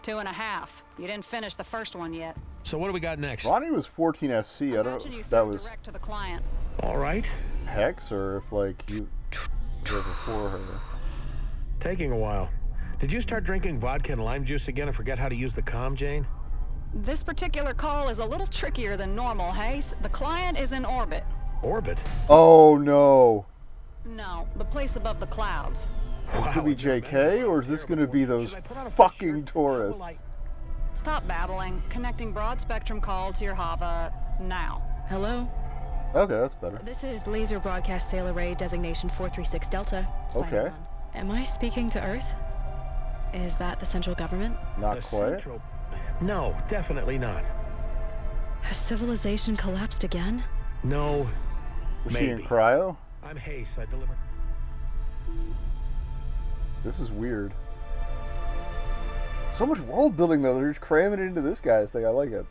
2.5. You didn't finish the first one yet. So what do we got next? Ronnie was 14 FC. I don't Imagine know you if threw that it was direct to the client. All right. Hex or if, like, you were before her. Taking a while. Did you start drinking vodka and lime juice again and forget how to use the comm, Jane? This particular call is a little trickier than normal, Hayes. The client is in orbit. Orbit? Oh, no. No, the place above the clouds. Is this going to be JK or is this going to be those fucking tourists? Stop babbling. Connecting broad spectrum call to your Hava now. Hello? Okay, that's better. This is Laser Broadcast Sail Array Designation 436 Delta. Signing Okay. on. Am I speaking to Earth? Is that the central government? Not The quite. Central... No, definitely not. Has civilization collapsed again? No, Was she in maybe. cryo? I'm Hayes. I deliver... This is weird. So much world building though. They're just cramming it into this guy's thing. I like it.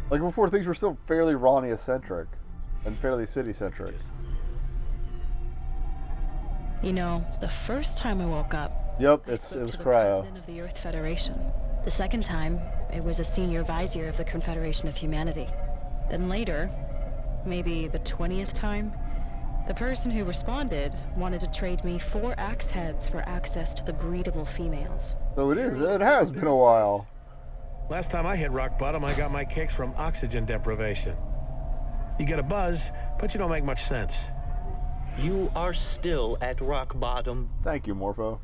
Like before, things were still fairly Ronnie-centric and fairly city-centric. You know, the first time I woke up, Yep, I it spoke was to the cryo. president of the Earth Federation. The second time, it was a senior vizier of the Confederation of Humanity. Then later, maybe the 20th time, the person who responded wanted to trade me 4 axe heads for access to the breedable females. So it has been a while. Last time I hit rock bottom, I got my kicks from oxygen deprivation. You get a buzz, but you don't make much sense. You are still at rock bottom. Thank you, Morpho.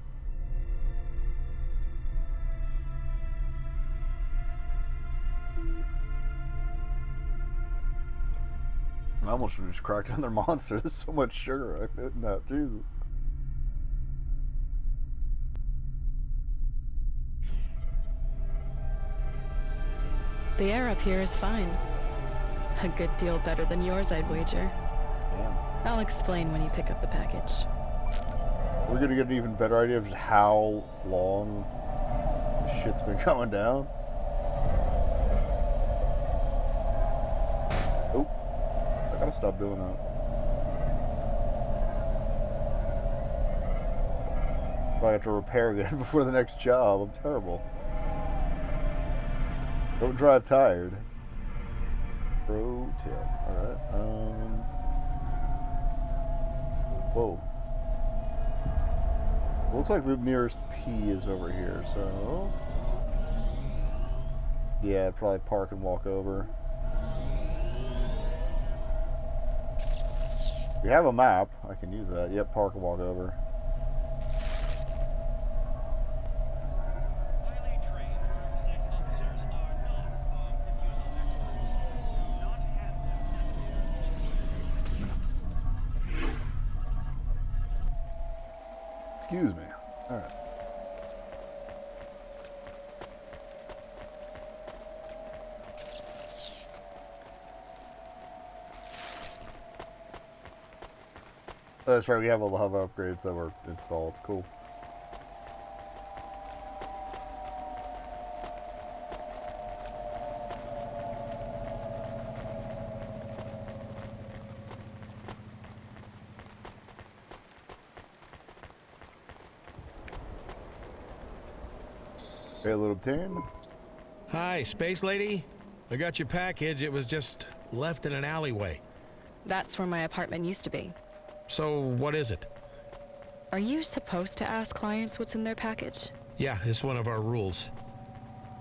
I almost should have just cracked another monster. There's so much sugar in that. Jesus. The air up here is fine. A good deal better than yours, I'd wager. I'll explain when you pick up the package. We're gonna get an even better idea of just how long this shit's been going down. Oh, I gotta stop doing that. Probably have to repair again before the next job. I'm terrible. Don't drive tired. Pro tip. Alright. Whoa. Looks like the nearest P is over here, so... Yeah, probably park and walk over. We have a map. I can use that. Yep, park and walk over. Excuse me. All right. That's right, we have all the hover upgrades that were installed. Cool. Hey, little Tim. Hi, Space Lady. I got your package. It was just left in an alleyway. That's where my apartment used to be. So, what is it? Are you supposed to ask clients what's in their package? Yeah, it's one of our rules.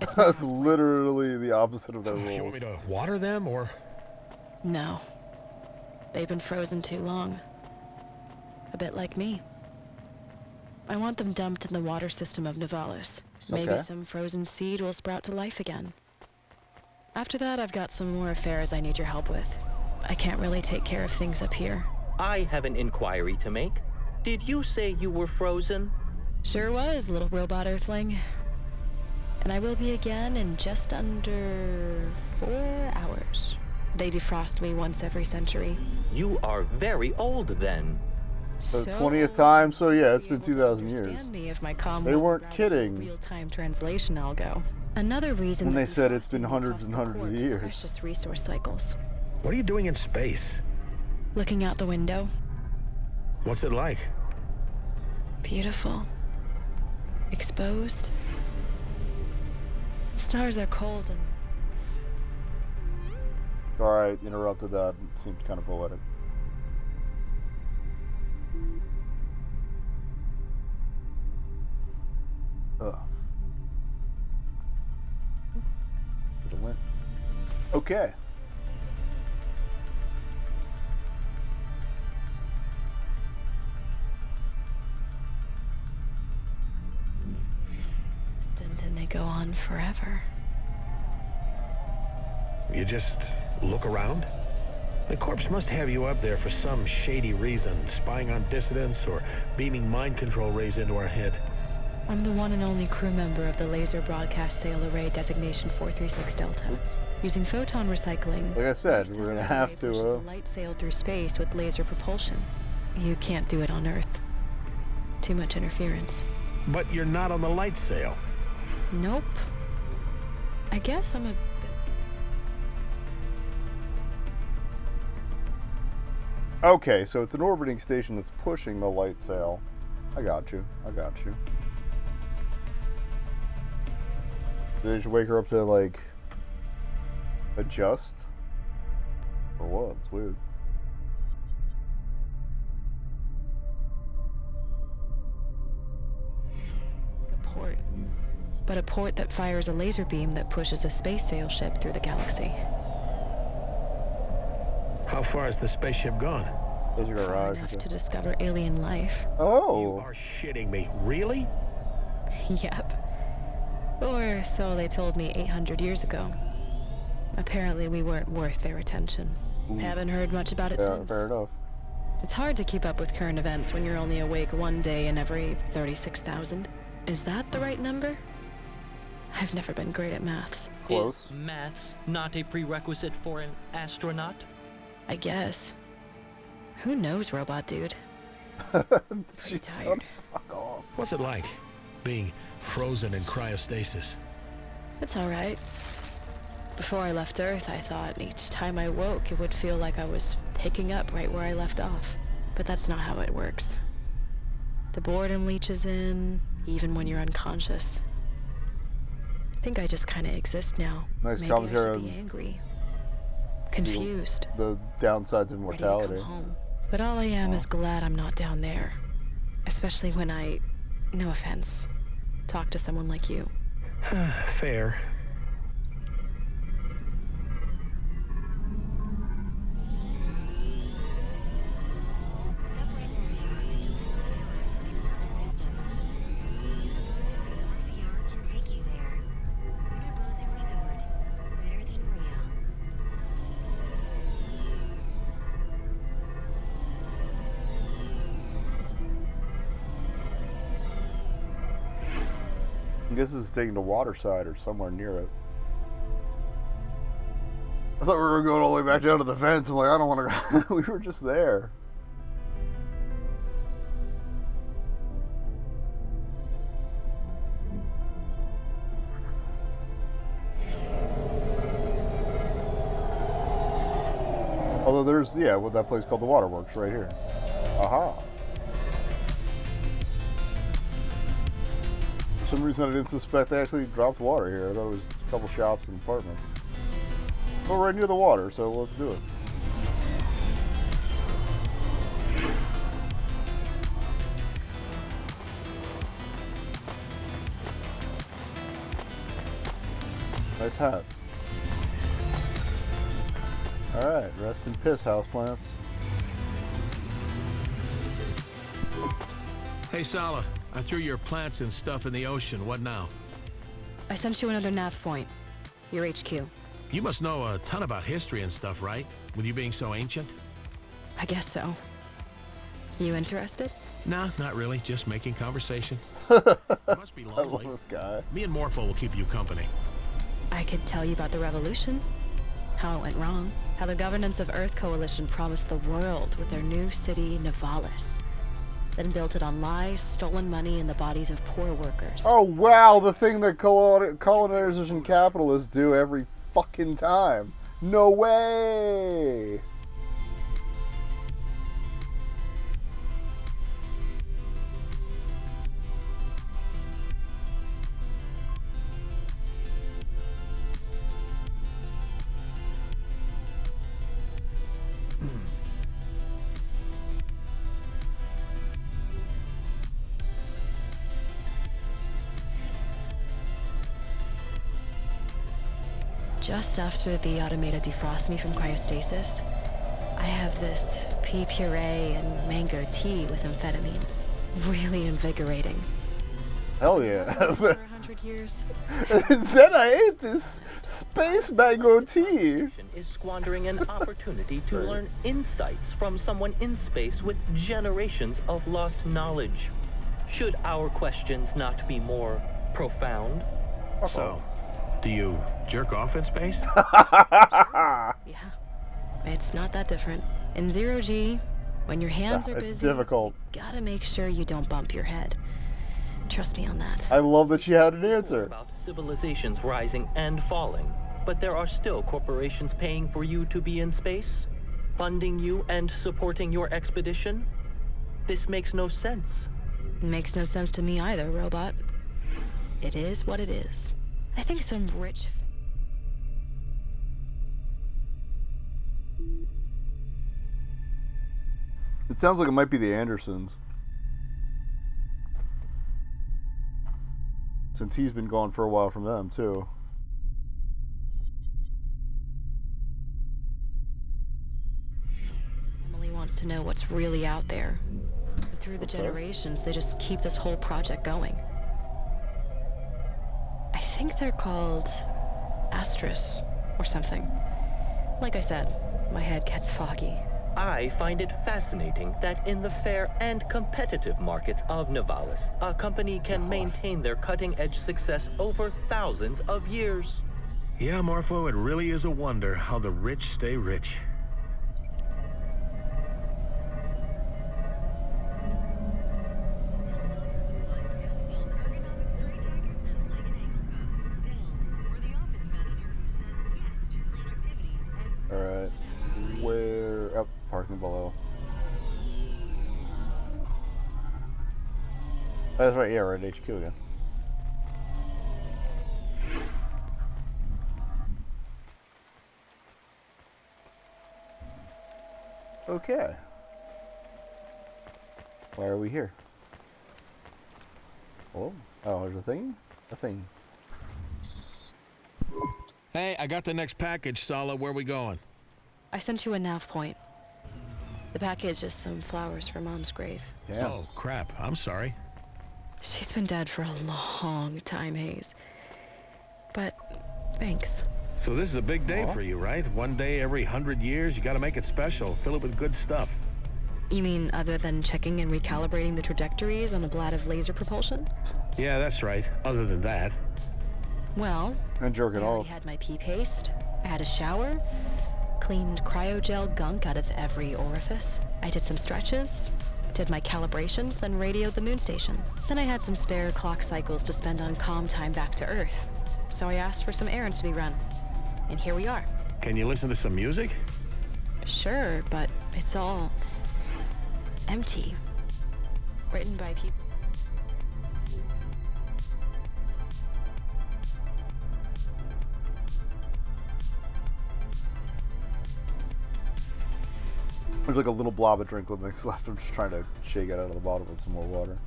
It's my That's house plants. literally the opposite of their rules. You want me to water them, or? No. They've been frozen too long. A bit like me. I want them dumped in the water system of Navalis. Maybe Okay. some frozen seed will sprout to life again. After that, I've got some more affairs I need your help with. I can't really take care of things up here. I have an inquiry to make. Did you say you were frozen? Sure was, little robot earthling. And I will be again in just under 4 hours. They defrost me once every century. You are very old then. The 20th time, so yeah, it's been 2,000 years. Understand me if my comm They wasn't weren't routed kidding. for real-time translation algo. Another reason When that they said it's defrosting been may hundreds cost and the hundreds of core years. Precious resource cycles. What are you doing in space? Looking out the window. What's it like? Beautiful. Exposed. Stars are cold and Alright, interrupted that. It seemed kind of poetic. Ugh. Bit of lint. Okay. distant and they go on forever. You just look around? The corpse must have you up there for some shady reason, spying on dissidents or beaming mind control rays into our head. I'm the one and only crew member of the Laser Broadcast Sail Array Designation 436 Delta. Using photon recycling, Like I said, our we're gonna sail have array to, pushes a light sail through space with laser propulsion. You can't do it on Earth. Too much interference. But you're not on the light sail. Nope. I guess I'm a bit... Okay, so it's an orbiting station that's pushing the light sail. I got you. I got you. Did you wake her up to, like, adjust? Or what? It's weird. a port. But a port that fires a laser beam that pushes a space sail ship through the galaxy. How far has the spaceship gone? There's your Far garage. enough to discover alien life. You Oh! are shitting me. Really? Yep. Or so they told me 800 years ago. Apparently we weren't worth their attention. Haven't heard much about it Yeah, since. fair enough. It's hard to keep up with current events when you're only awake one day in every 36,000. Is that the right number? I've never been great at maths. Close. Is maths not a prerequisite for an astronaut? I guess. Who knows, robot dude? She's tired. done. Fuck off. What's it like, being frozen in cryostasis? It's alright. Before I left Earth, I thought each time I woke, it would feel like I was picking up right where I left off. But that's not how it works. The boredom leaches in, even when you're unconscious. I think I just kind of exist now. Nice Maybe I commentary should be on angry. Confused. the downsides of Ready to mortality. come home. But all I am is glad I'm not down there. Especially when I, no offense, talk to someone like you. Fair. can take you there. Universal Resort. Better than real. I guess this is taking to Waterside or somewhere near it. I thought we were going all the way back down to the fence. I'm like, I don't want to go. We were just there. Although there's, yeah, what that place called the Waterworks right here. Aha. For some reason I didn't suspect they actually dropped water here. I thought it was a couple shops and apartments. But we're right near the water, so let's do it. Nice hat. Alright, rest in piss, houseplants. Hey, Sala, I threw your plants and stuff in the ocean. What now? I sent you another nav point. Your HQ. You must know a ton about history and stuff, right? With you being so ancient? I guess so. You interested? Nah, not really. Just making conversation. Must be I lonely. love this guy. Me and Morpho will keep you company. I could tell you about the revolution, how it went wrong, how the governance of Earth Coalition promised the world with their new city, Nivalis, then built it on lies, stolen money, and the bodies of poor workers. Oh wow, the thing that colonizers and capitalists do every fucking time. No way! Just after the automated defrost me from cryostasis, I have this pea puree and mango tea with amphetamines. Really invigorating. Hell yeah. For 100 years. And then I ate this space mango tea. Is squandering an opportunity to learn insights from someone in space with generations of lost knowledge. Should our questions not be more profound? So, do you jerk off in space? Yeah. It's not that different. In zero G, when your hands are It's busy, difficult. gotta make sure you don't bump your head. Trust me on that. I love that she had an answer. About civilizations rising and falling, but there are still corporations paying for you to be in space, funding you and supporting your expedition. This makes no sense. It makes no sense to me either, robot. It is what it is. I think some rich... It sounds like it might be the Andersons. Since he's been gone for a while from them, too. Emily wants to know what's really out there. And through the generations, they just keep this whole project going. I think they're called Astris or something. Like I said, my head gets foggy. I find it fascinating that in the fair and competitive markets of Nivalis, a company can maintain their cutting-edge success over thousands of years. Yeah, Morpho, it really is a wonder how the rich stay rich. Alright. Where... Up, parking below. That's right, yeah, we're at HQ again. Okay. Why are we here? Hello? Oh, there's a thing? A thing. Hey, I got the next package, Sala. Where we going? I sent you a nav point. The package is some flowers for Mom's grave. Damn. Oh, crap. I'm sorry. She's been dead for a long time, Hayes. But thanks. So this is a big day for you, right? One day every 100 years, you gotta make it special. Fill it with good stuff. You mean other than checking and recalibrating the trajectories on a blad of laser propulsion? Yeah, that's right. Other than that. Well, And jerking I already off. had my pee paste. I had a shower. Cleaned cryogel gunk out of every orifice. I did some stretches. Did my calibrations, then radioed the moon station. Then I had some spare clock cycles to spend on calm time back to Earth. So I asked for some errands to be run. And here we are. Can you listen to some music? Sure, but it's all empty. Written by people. There's like a little blob of drink mix left. I'm just trying to shake it out of the bottle with some more water.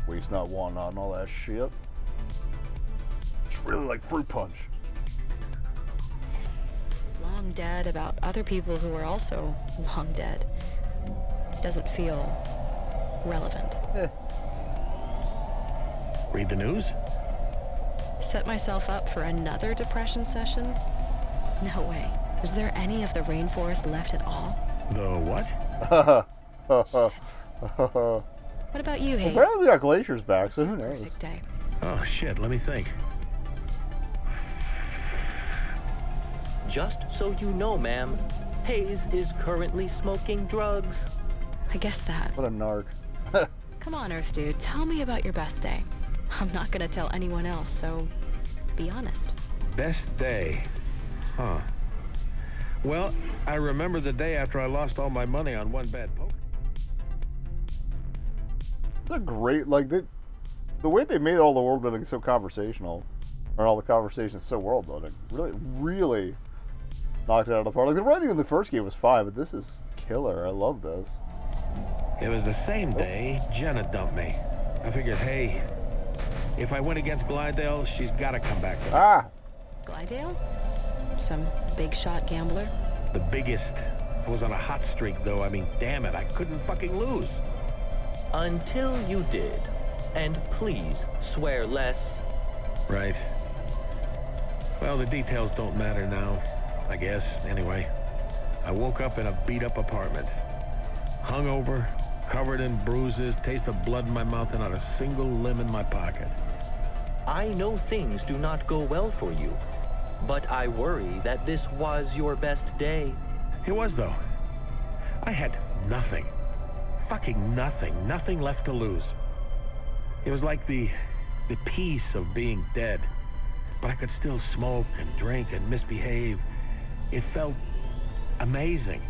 Waste not, want not, and all that shit. It's really like fruit punch. Long dead about other people who are also long dead. Doesn't feel relevant. Read the news? Set myself up for another depression session? No way. Is there any of the rainforest left at all? The what? What about you, Hayes? Apparently we got glaciers back, so who knows? Perfect day. Oh shit, let me think. Just so you know, ma'am, Hayes is currently smoking drugs. I guess that. What a narc. Come on, Earth Dude, tell me about your best day. I'm not gonna tell anyone else, so be honest. Best day? Huh. Well, I remember the day after I lost all my money on one bad poker. It's a great, like, the way they made all the world building so conversational, or all the conversations so world building, really knocked it out of the park. Like, the writing in the first game was fine, but this is killer. I love this. It was the same day Jenna dumped me. I figured, hey, if I win against Glidale, she's got to come back to me. Ah! Glidale? Some big shot gambler? The biggest. I was on a hot streak, though. I mean, damn it, I couldn't fucking lose. Until you did. And please swear less. Right. Well, the details don't matter now, I guess. Anyway, I woke up in a beat-up apartment. Hungover, covered in bruises, taste of blood in my mouth, and not a single limb in my pocket. I know things do not go well for you, but I worry that this was your best day. It was, though. I had nothing. Fucking nothing. Nothing left to lose. It was like the peace of being dead. But I could still smoke and drink and misbehave. It felt amazing.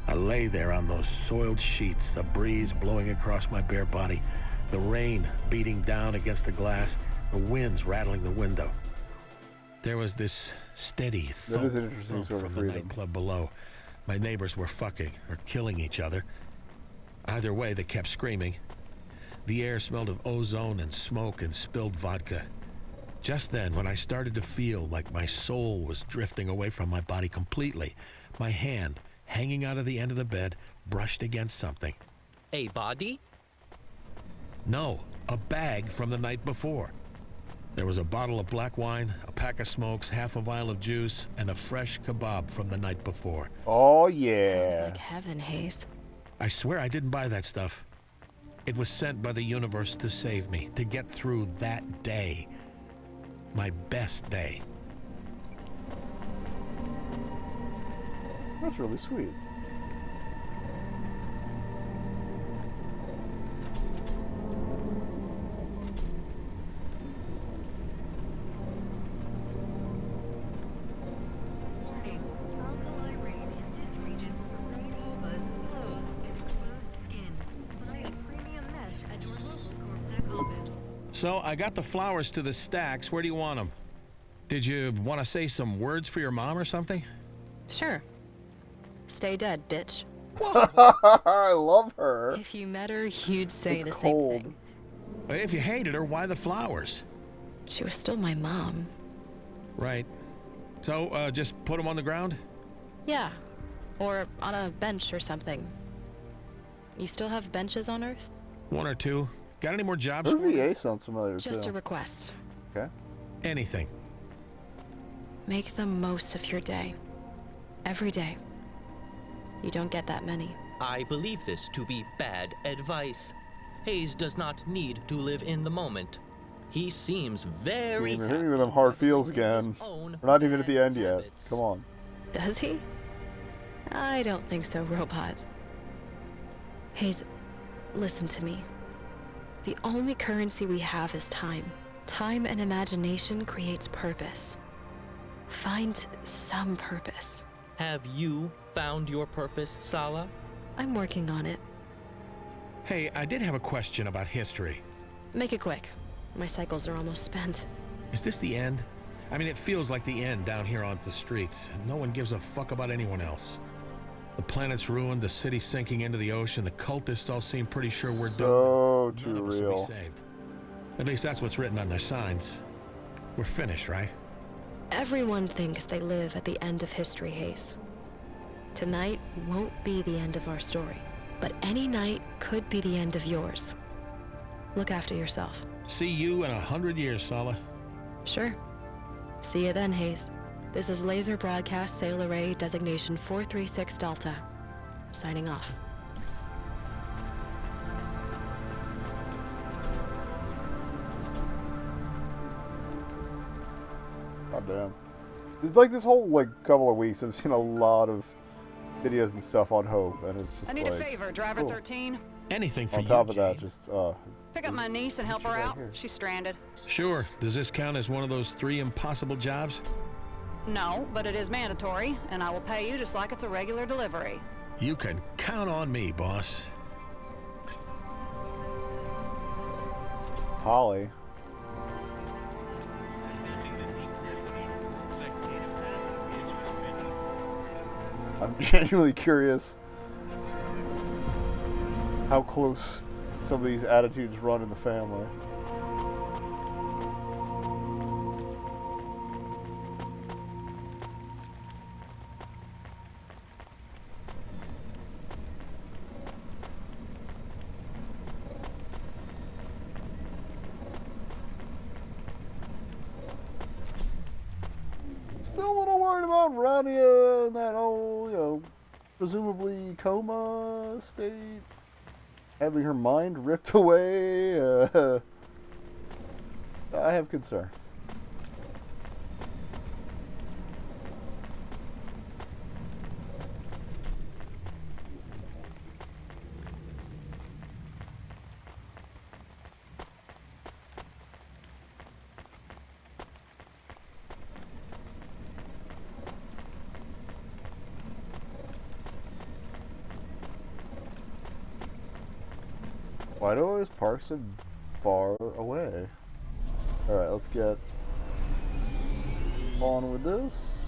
I lay there on those soiled sheets, a breeze blowing across my bare body, the rain beating down against the glass, the winds rattling the window. There was this steady thump, That is an interesting thump sort of from the freedom. nightclub below. My neighbors were fucking or killing each other. Either way, they kept screaming. The air smelled of ozone and smoke and spilled vodka. Just then, when I started to feel like my soul was drifting away from my body completely, my hand, hanging out of the end of the bed, brushed against something. A body? No, a bag from the night before. There was a bottle of black wine, a pack of smokes, half a vial of juice, and a fresh kebab from the night before. Oh, Sounds yeah. like heaven, Hayes. I swear I didn't buy that stuff. It was sent by the universe to save me, to get through that day. My best day. That's really sweet. Warning. Alkali rain in this region will erode hovas, clothes, and exposed skin. Buy a premium mesh at your local Corpsec office. So I got the flowers to the stacks. Where do you want them? Did you want to say some words for your mom or something? Sure. Stay dead, bitch. I love her. If you met her, you'd say It's the cold. same thing. If you hated her, why the flowers? She was still my mom. Right. So, just put them on the ground? Yeah. Or on a bench or something. You still have benches on Earth? One or two. Got any more jobs Her for me? VA sounds familiar, Just too. a request. Okay. Anything. Make the most of your day. Every day. You don't get that many. I believe this to be bad advice. Hayes does not need to live in the moment. He seems very You're hitting me happy with them hard living feels his again. own We're not even at bad the end yet. habits. Come on. Does he? I don't think so, Robot. Hayes, listen to me. The only currency we have is time. Time and imagination creates purpose. Find some purpose. Have you found your purpose, Sala? I'm working on it. Hey, I did have a question about history. Make it quick. My cycles are almost spent. Is this the end? I mean, it feels like the end down here on the streets. No one gives a fuck about anyone else. The planet's ruined, the city's sinking into the ocean, the cultists all seem pretty sure we're doomed. Too None of us will real. be saved. At least that's what's written on their signs. We're finished, right? Everyone thinks they live at the end of history, Hayes. Tonight won't be the end of our story, but any night could be the end of yours. Look after yourself. See you in 100 years, Sala. Sure. See you then, Hayes. This is Laser Broadcast Sail Array Designation 436 Delta. Signing off. God damn. It's like this whole couple of weeks I've seen a lot of videos and stuff on Hope, and it's just I need a favor, Driver cool. 13. Anything for On you, top of Jane. that, just Pick up my niece and help her right out. here. She's stranded. Sure. Does this count as one of those 3 impossible jobs? No, but it is mandatory, and I will pay you just like it's a regular delivery. You can count on me, boss. Holly. I'm genuinely curious how close some of these attitudes run in the family. Still a little worried about Rania and that whole, presumably coma state. Having her mind ripped away. I have concerns. Why do I always park so far away? Alright, let's get on with this.